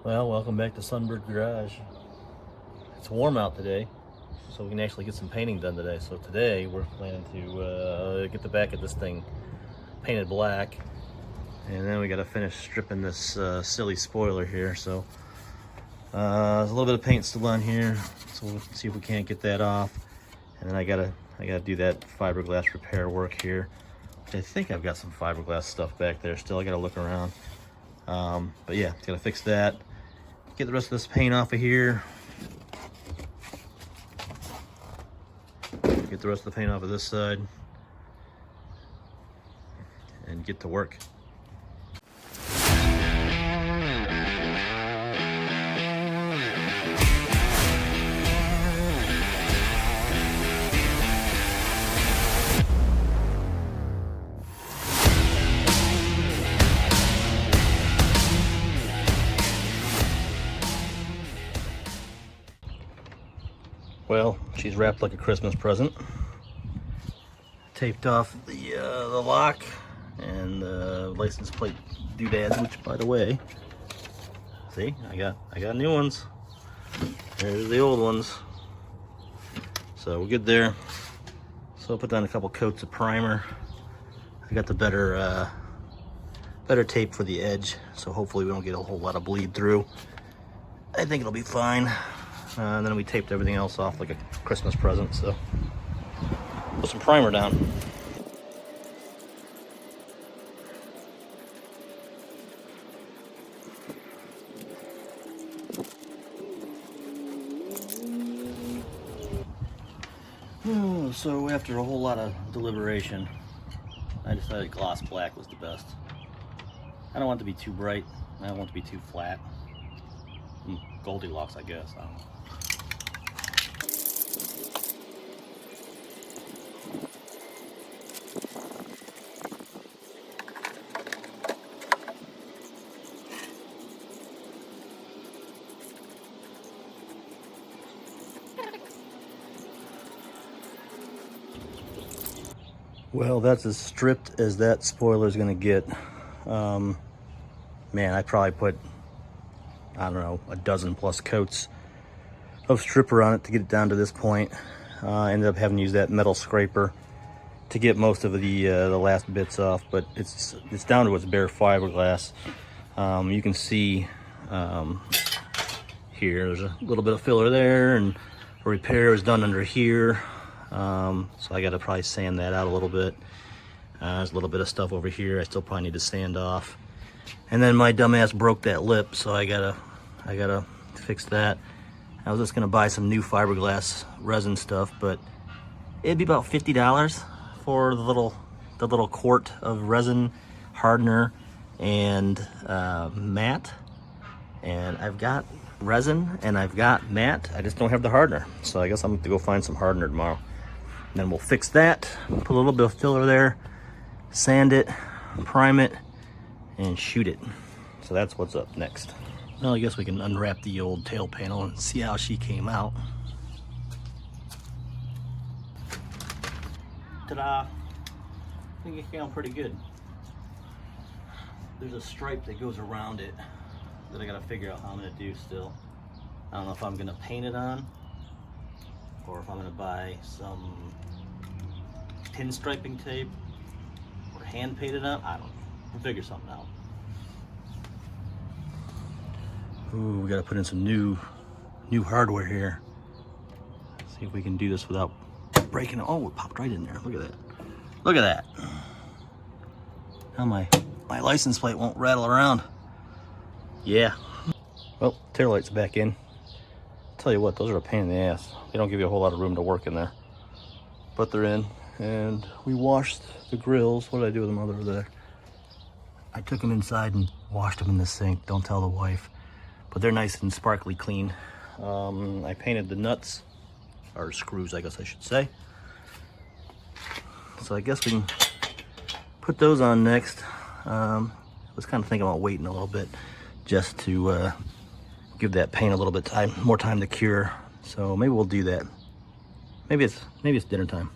Well, welcome back to Sunbird Garage. It's warm out today, so we can actually get some painting done today. So today we're planning to get the back of this thing painted black, and then we got to finish stripping this silly spoiler here. So there's a little bit of paint still on here, so we'll see if we can't get that off. And then I gotta do that fiberglass repair work here, which I think I've got some fiberglass stuff back there still. I gotta look around. But yeah, gotta fix that. Get the rest of this paint off of here. Get the rest of the paint off of this side. And get to work. Well, she's wrapped like a Christmas present. Taped off the lock and the license plate doodads, which, by the way, see, I got new ones. There's the old ones. So we're good there. So I'll put down a couple coats of primer. I got the better tape for the edge, so hopefully we don't get a whole lot of bleed through. I think it'll be fine. And then we taped everything else off like a Christmas present, so put some primer down. So after a whole lot of deliberation, I decided gloss black was the best. I don't want it to be too bright. I don't want it to be too flat. Goldilocks, I guess. I don't know. Well, that's as stripped as that spoiler is going to get. Man, I probably put, I don't know, a dozen plus coats of stripper on it to get it down to this point. I ended up having to use that metal scraper to get most of the last bits off, but it's down to its bare fiberglass. You can see here, there's a little bit of filler there, and a repair was done under here. So I got to probably sand that out a little bit. There's a little bit of stuff over here I still probably need to sand off. And then my dumbass broke that lip, so I gotta fix that. I was just gonna buy some new fiberglass resin stuff, but it'd be about $50 for the little quart of resin hardener and matte. And I've got resin and I've got matte. I just don't have the hardener, so I guess I'm gonna have to go find some hardener tomorrow. And then we'll fix that. Put a little bit of filler there, sand it, prime it, and shoot it. So that's what's up next. Well, I guess we can unwrap the old tail panel and see how she came out. Ta-da! I think it came out pretty good. There's a stripe that goes around it that I gotta figure out how I'm gonna do still. I don't know if I'm gonna paint it on or if I'm gonna buy some pinstriping tape or hand paint it on. I don't know. We'll figure something out. Ooh, we gotta put in some new hardware here. See if we can do this without breaking it. Oh, it popped right in there. Look at that. Look at that. Now my license plate won't rattle around. Yeah. Well, tail light's back in. Tell you what, those are a pain in the ass. They don't give you a whole lot of room to work in there. But they're in. And we washed the grills. What did I do with them over there? I took them inside and washed them in the sink. Don't tell the wife. But they're nice and sparkly clean. I painted the nuts, or screws I guess I should say. So I guess we can put those on next. I was kind of thinking about waiting a little bit just to give that paint a little bit more time to cure. So maybe we'll do that. Maybe it's dinner time.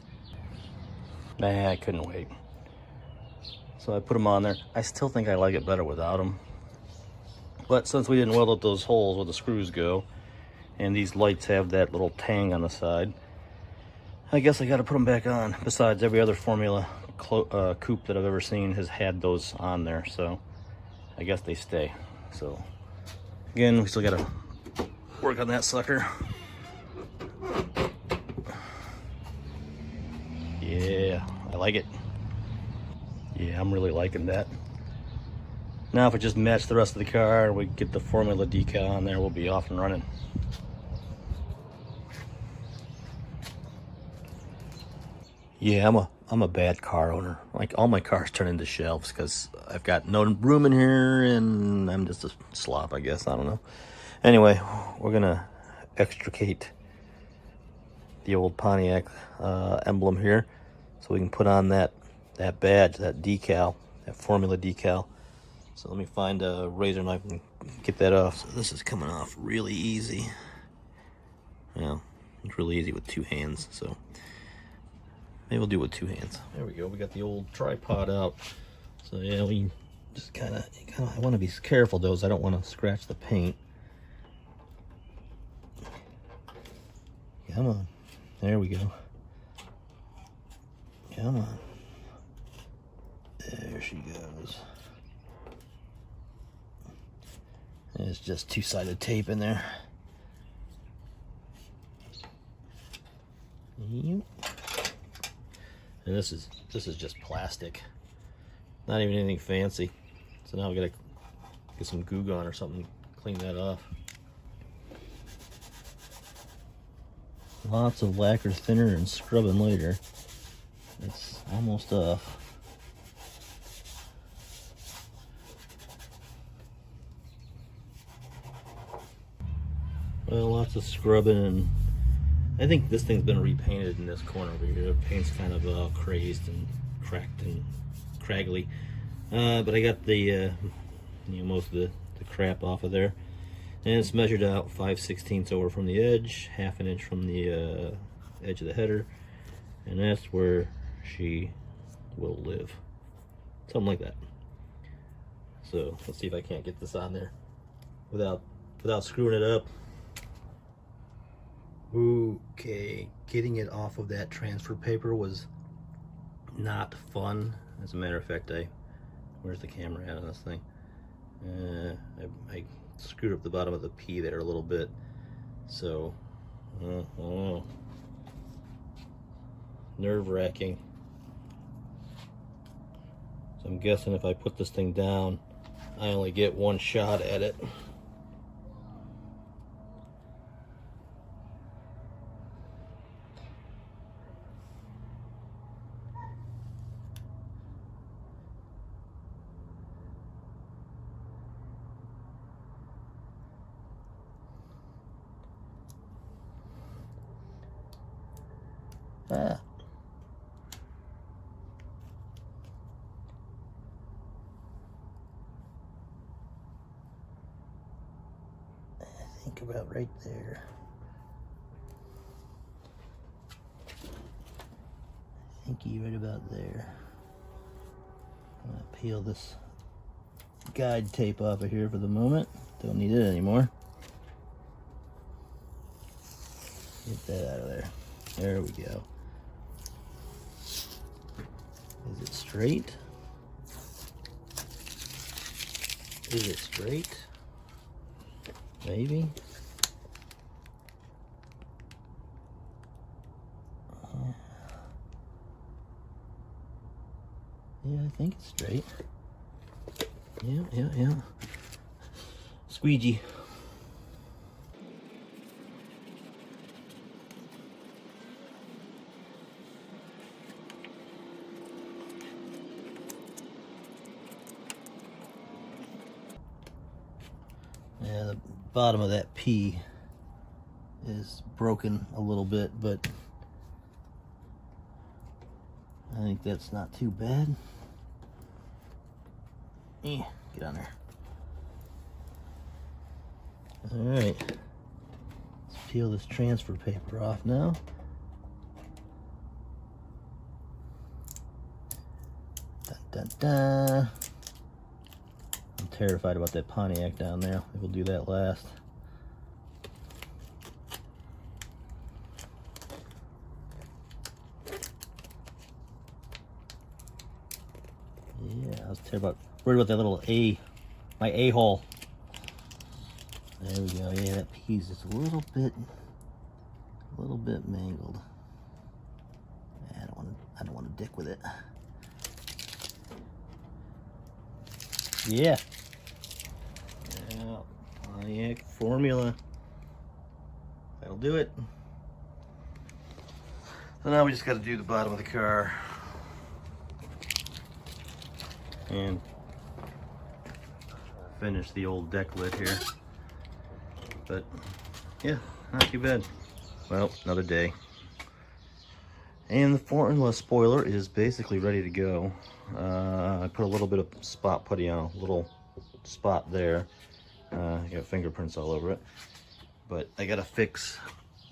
Nah, I couldn't wait. So I put them on there. I still think I like it better without them. But since we didn't weld up those holes where the screws go, and these lights have that little tang on the side, I guess I got to put them back on. Besides, every other Formula coupe that I've ever seen has had those on there, so I guess they stay. So again, we still got to work on that sucker. Yeah, I like it. Yeah, I'm really liking that. Now if I just match the rest of the car, we get the Formula decal on there, we'll be off and running. Yeah, I'm a bad car owner. Like, all my cars turn into shelves because I've got no room in here and I'm just a slop, I guess. I don't know. Anyway, we're gonna extricate the old Pontiac emblem here so we can put on that badge, that decal, that Formula decal. So let me find a razor knife and get that off. So this is coming off really easy. Well, it's really easy with two hands, so maybe we'll do it with two hands. There we go. We got the old tripod out. So yeah, we just kind of, I want to be careful though, as I don't want to scratch the paint. Come on. There we go. Come on. There she goes. And it's just two-sided tape in there. Yep. And this is just plastic, not even anything fancy. So now we gotta get some Goo Gone or something, clean that off. Lots of lacquer thinner and scrubbing later. It's almost off. Well, lots of scrubbing, and I think this thing's been repainted in this corner over here. The paint's kind of crazed and cracked and craggly. But I got the most of the crap off of there. And it's measured out 5/16 over from the edge, half an inch from the edge of the header. And that's where she will live. Something like that. So let's see if I can't get this on there without screwing it up. Okay, getting it off of that transfer paper was not fun. As a matter of fact, where's the camera at on this thing? I screwed up the bottom of the P there a little bit. So, nerve-wracking. So I'm guessing if I put this thing down, I only get one shot at it. Ah. I think about right there. I think you right about there. I'm gonna peel this guide tape off of here for the moment. Don't need it anymore. Get that out of there. There we go. Is it straight? Is it straight? Maybe. Yeah, I think it's straight. Yeah. Squeegee. Yeah, the bottom of that P is broken a little bit, but I think that's not too bad. Get on there. Alright. Let's peel this transfer paper off now. Dun dun dun. terrified about that Pontiac down there. We'll do that last. Yeah, I was worried about that little my A-hole. There we go. Yeah, that piece is a little bit mangled. Yeah, I don't want to dick with it. Yeah. Yeah, Pontiac formula. That'll do it. So now we just got to do the bottom of the car. And finish the old deck lid here. But yeah, not too bad. Well, another day. And the formula spoiler is basically ready to go. I put a little bit of spot putty on a little spot there. Got fingerprints all over it. But I gotta fix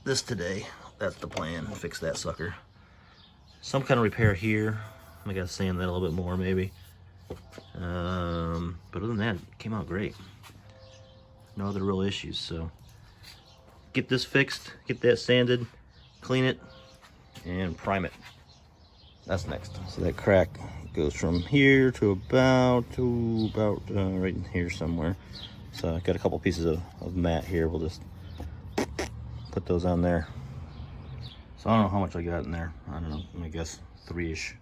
this today. That's the plan, fix that sucker. Some kind of repair here. I gotta sand that a little bit more maybe. But other than that, it came out great. No other real issues, so get this fixed, get that sanded, clean it, and prime it. That's next. So that crack goes from here to about right in here somewhere. So I got a couple pieces of mat here. We'll just put those on there. So I don't know how much I got in there. I don't know, I guess three-ish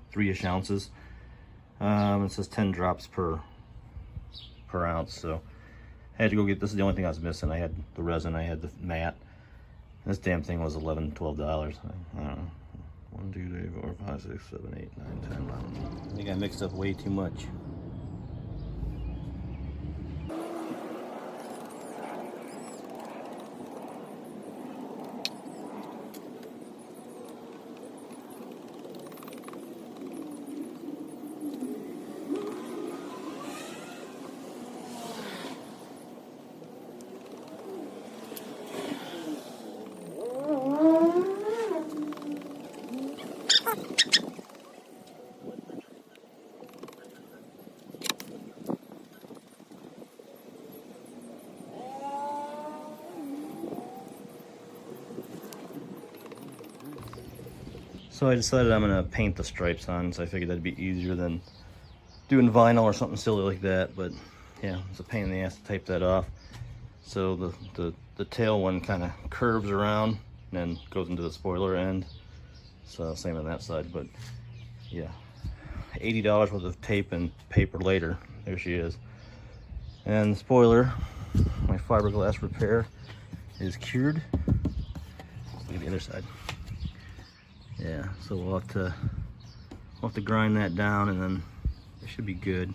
ounces. It says 10 drops per ounce, so I had to go get, this is the only thing I was missing. I had the resin, I had the mat. This damn thing was $11, $12. I don't know. 1, 2, 3, 4, 5, 6, 7, 8, 9, 10, 11. I think I mixed up way too much. So I decided I'm gonna paint the stripes on, so I figured that'd be easier than doing vinyl or something silly like that. But yeah, it's a pain in the ass to tape that off. So the tail one kind of curves around and then goes into the spoiler end. So same on that side, but yeah, $80 worth of tape and paper later. There she is. And the spoiler, my fiberglass repair is cured. Look at the other side. Yeah, so we'll have to grind that down, and then it should be good.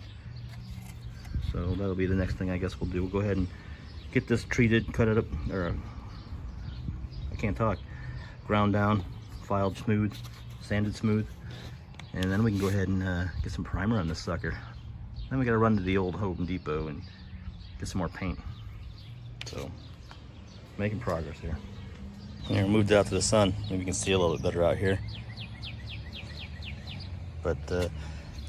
So that'll be the next thing I guess we'll do. We'll go ahead and get this treated, cut it up, or I can't talk, ground down, filed smooth, sanded smooth, and then we can go ahead and get some primer on this sucker. Then we gotta run to the old Home Depot and get some more paint. So, making progress here. Here, moved out to the sun. Maybe you can see a little bit better out here. But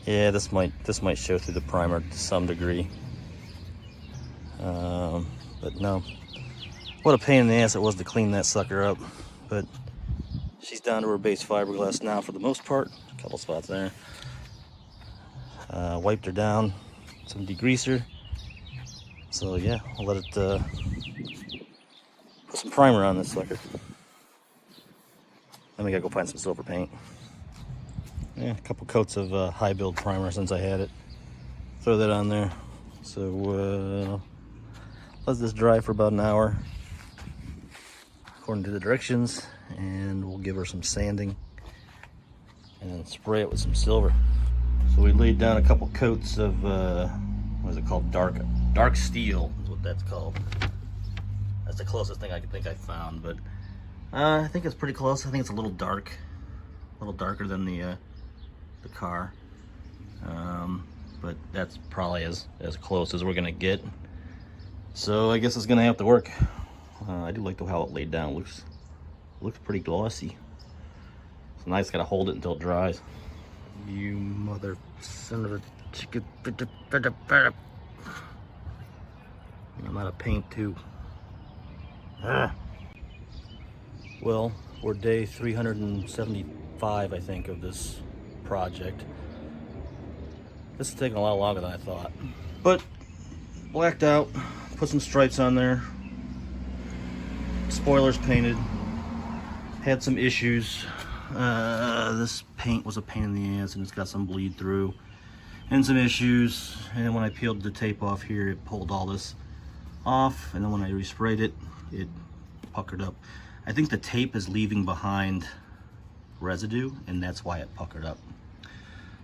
yeah, this might show through the primer to some degree. But no, what a pain in the ass it was to clean that sucker up. But she's down to her base fiberglass now for the most part. A couple spots there. Wiped her down, some degreaser. So yeah, I'll let it put some primer on this sucker. Then we gotta go find some silver paint. Yeah, a couple coats of high build primer since I had it. Throw that on there. So let this dry for about an hour according to the directions, and we'll give her some sanding and then spray it with some silver. So we laid down a couple coats of what is it called? Dark steel is what that's called. That's the closest thing I could think I found, but I think it's pretty close. I think it's a little dark, a little darker than the car, but that's probably as close as we're gonna get. So I guess it's gonna have to work. I do like how it laid down. Looks pretty glossy. It's nice. Gotta hold it until it dries. You mother son of a chicken. I'm out of paint too. Well, we're day 375, I think, of this project. This is taking a lot longer than I thought. But blacked out, put some stripes on there. Spoilers painted. Had some issues. This paint was a pain in the ass and it's got some bleed through and some issues. And when I peeled the tape off here, it pulled all this off. And then when I resprayed it, it puckered up. I think the tape is leaving behind residue and that's why it puckered up.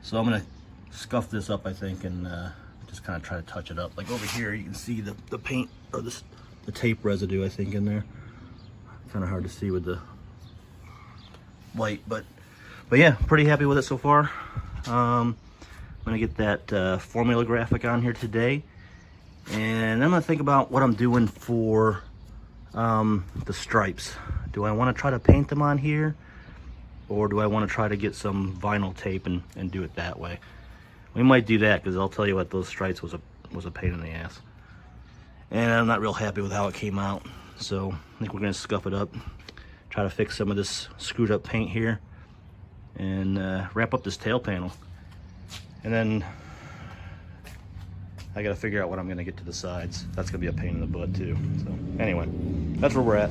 So I'm gonna scuff this up, I think, and just kind of try to touch it up. Like over here, you can see the paint or the tape residue, I think, in there. Kind of hard to see with the light, but yeah, pretty happy with it so far. I'm gonna get that formula graphic on here today, and I'm gonna think about what I'm doing for the stripes. Do I want to try to paint them on here, or do I want to try to get some vinyl tape and do it that way? We might do that, because I'll tell you what, those stripes was a pain in the ass, and I'm not real happy with how it came out. So I think we're gonna scuff it up, try to fix some of this screwed up paint here, and wrap up this tail panel. And then I gotta figure out what I'm gonna get to the sides. That's gonna be a pain in the butt too. So anyway, that's where we're at.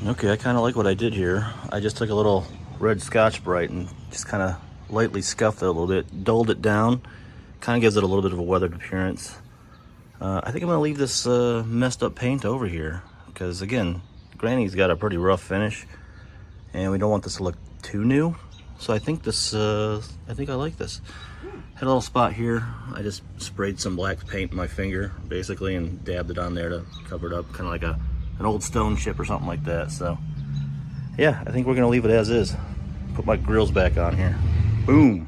Okay, I kind of like what I did here. I just took a little red Scotch-Brite and just kind of lightly scuffed it a little bit, dulled it down, kind of gives it a little bit of a weathered appearance. I think I'm gonna leave this messed up paint over here, because again, Granny's got a pretty rough finish and we don't want this to look too new. So I think this, I think I like this. Had a little spot here. I just sprayed some black paint in my finger basically and dabbed it on there to cover it up, kind of like an old stone chip or something like that. So yeah, I think we're gonna leave it as is. Put my grills back on here. Boom.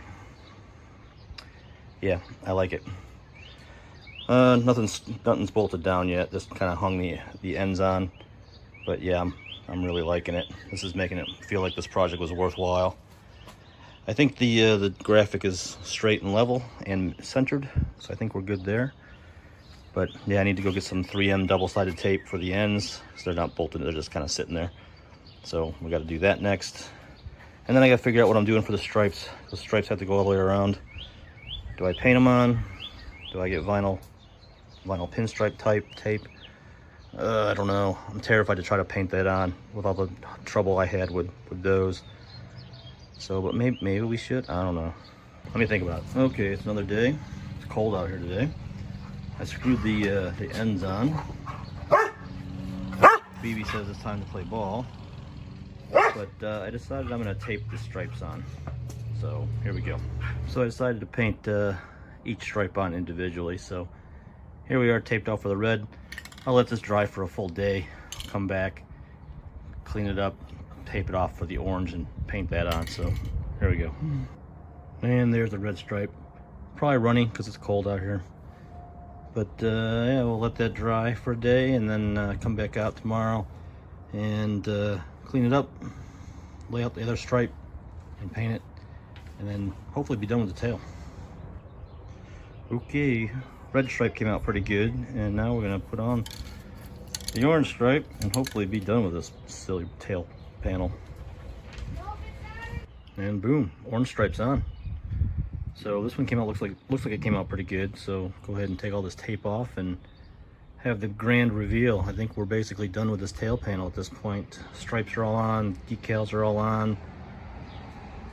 Yeah, I like it. Nothing's bolted down yet. Just kind of hung the ends on. But yeah, I'm really liking it. This is making it feel like this project was worthwhile. I think the graphic is straight and level and centered, so I think we're good there. But yeah, I need to go get some 3M double-sided tape for the ends, so they're not bolted, they're just kind of sitting there. So we got to do that next. And then I got to figure out what I'm doing for the stripes. The stripes have to go all the way around. Do I paint them on? Do I get vinyl pinstripe type tape? I don't know. I'm terrified to try to paint that on with all the trouble I had with those. So, but maybe we should. I don't know. Let me think about it. Okay, it's another day. It's cold out here today. I screwed the ends on. BB says it's time to play ball. But I decided I'm going to tape the stripes on. So here we go. So I decided to paint each stripe on individually. So here we are, taped off for the red. I'll let this dry for a full day. Come back, clean it up, tape it off for the orange, and paint that on. So here we go. And there's the red stripe. Probably running because it's cold out here. But yeah, we'll let that dry for a day and then come back out tomorrow and clean it up, lay out the other stripe and paint it, and then hopefully be done with the tail. Okay, red stripe came out pretty good, and now we're gonna put on the orange stripe and hopefully be done with this silly tail panel. And boom, orange stripe's on. So this one came out, looks like it came out pretty good. So go ahead and take all this tape off and have the grand reveal. I think we're basically done with this tail panel at this point. Stripes are all on, decals are all on.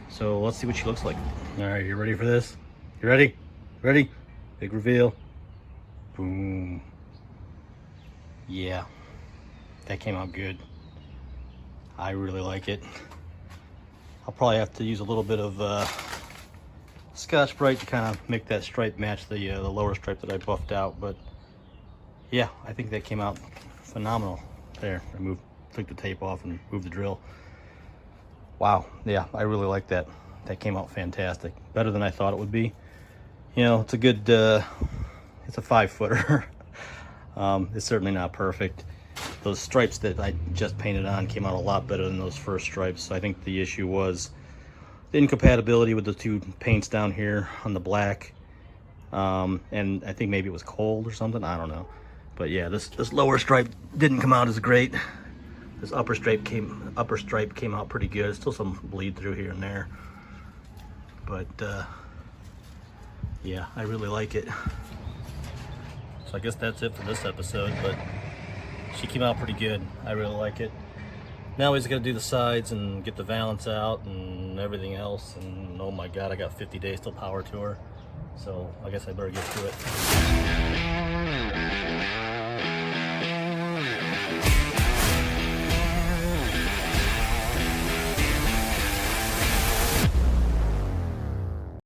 So let's see what she looks like. All right, you ready for this? You ready? Ready? Big reveal. Boom. Yeah, that came out good. I really like it. I'll probably have to use a little bit of Scotch-Brite to kind of make that stripe match the lower stripe that I buffed out. But yeah, I think that came out phenomenal. There, I took the tape off and moved the drill. Wow, yeah, I really like that. That came out fantastic. Better than I thought it would be. You know, it's a good, it's a 5-footer. It's certainly not perfect. Those stripes that I just painted on came out a lot better than those first stripes. I think the issue was the incompatibility with the two paints down here on the black. And I think maybe it was cold or something, I don't know. But yeah, this lower stripe didn't come out as great. This upper stripe came out pretty good. Still some bleed through here and there, but yeah, I really like it. So I guess that's it for this episode, but she came out pretty good. I really like it. Now we just gotta do the sides and get the valance out and everything else. And oh my God, I got 50 days till power tour. So I guess I better get to it.